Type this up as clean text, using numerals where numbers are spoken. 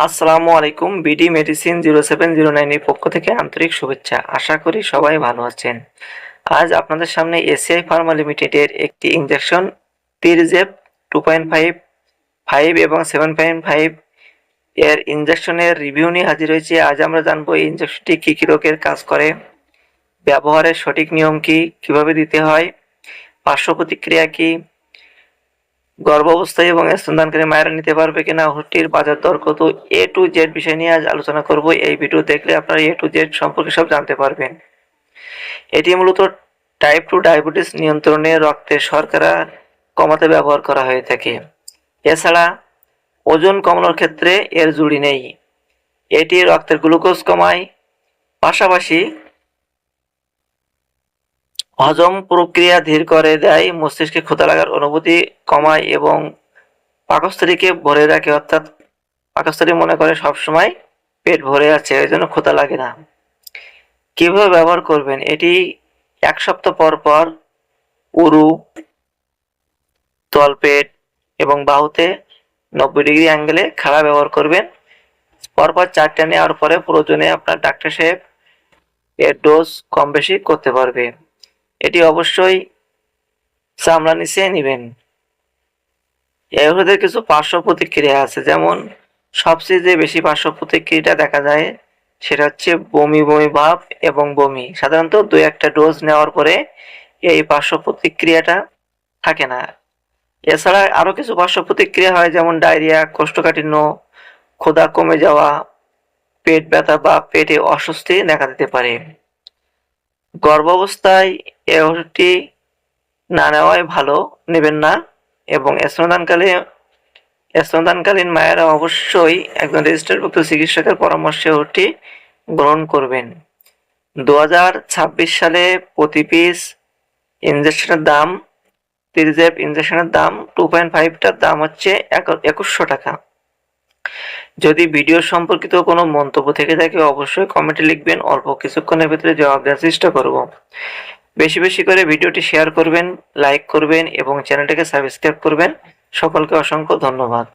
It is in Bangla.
আসসালামু আলাইকুম। বিডি মেডিসিন 0709 এর পক্ষ থেকে আন্তরিক শুভেচ্ছা। আশা করি সবাই ভালো আছেন। আজ আপনাদের সামনে এসিআই ফার্মা লিমিটেডের একটি ইনজেকশন তিরজেপ 2.5, 5 এবং 7.5 এর ইনজেকশনের রিভিউ নিয়ে হাজির হয়েছি। আজ আমরা জানবো এই ইনজেকশনটি কী কী রোগের কাজ করে, ব্যবহারের সঠিক নিয়ম কী, কিভাবে দিতে হয়, পার্শ্ব প্রতিক্রিয়া কী, গর্ভাবস্থায় এবং স্তনদানকারী মায়েরা নিতে পারবে কিনা, ওষুধটির বাজার দর কত, এ টু জেড বিষয় নিয়ে আজ আলোচনা করব। এই ভিডিও দেখলে আপনারা এ টু জেড সম্পর্কে সব জানতে পারবেন। এটি মূলত টাইপ 2 ডায়াবেটিস নিয়ন্ত্রণে, রক্তের শর্করা কমাতে ব্যবহার করা হয়ে থাকে। এছাড়া ওজন কমানোর ক্ষেত্রে এর জুড়ি নেই। এটি রক্তের গ্লুকোজ কমায়, পাশাপাশি হজম প্রক্রিয়া ধীর করে দেয়, মস্তিষ্কে ক্ষুধা লাগার অনুভূতি কমায় এবং পাকস্থলীকে ভরে রাখে, অর্থাৎ পাকস্থলী মনে করে সবসময় পেট ভরে আছে, এই জন্য ক্ষুধা লাগে না। কিভাবে ব্যবহার করবেন? এটি 1 সপ্তাহ পর পর উরু, তলপেট এবং বাহুতে 90 ডিগ্রি অ্যাঙ্গেলে খাড়া ব্যবহার করবেন। পরপর 4টা নেওয়ার পরে প্রয়োজনে আপনার ডাক্তার সাহেব এর ডোজ কম বেশি করতে পারবে। এটি অবশ্যই চামড়া নিচে নেবেন। এই ওষুধের কিছু পার্শ্ব প্রতিক্রিয়া আছে, যেমন সবচেয়ে যে বেশি পার্শ্ব প্রতিক্রিয়াটা দেখা যায় সেটা হচ্ছে বমি বমি ভাব এবং বমি। সাধারণত 2-1টা ডোজ নেওয়ার পরে এই পার্শ্ব প্রতিক্রিয়াটা থাকে না। এছাড়া আরো কিছু পার্শ্ব প্রতিক্রিয়া হয়, যেমন ডায়রিয়া, কোষ্ঠকাঠিন্য, ক্ষুধা কমে যাওয়া, পেট ব্যথা বা পেটে অস্বস্তি দেখা দিতে পারে। গর্ভাবস্থায় এই ওষুধটি না নেওয়াই ভালো, নেবেন না। এবং স্তনদানকালীন মায়েরা অবশ্যই একজন রেজিস্টারভুক্ত চিকিৎসকের পরামর্শে ওষুধটি গ্রহণ করবেন। 2026 সালে প্রতি পিস ইনজেকশনের দাম, তিরজেপ ইনজেকশনের দাম 2.5টার দাম হচ্ছে 2100 টাকা। যদি ভিডিও সম্পর্কিত কোনো মন্তব্য থেকে থাকে অবশ্যই কমেন্টে লিখবেন, অল্প কিছুক্ষণের ভিতরে জবাব দেওয়ার চেষ্টা করব। বেশি বেশি করে ভিডিওটি শেয়ার করবেন, লাইক করবেন এবং চ্যানেলটাকে সাবস্ক্রাইব করবেন। সকলকে অসংখ্য ধন্যবাদ।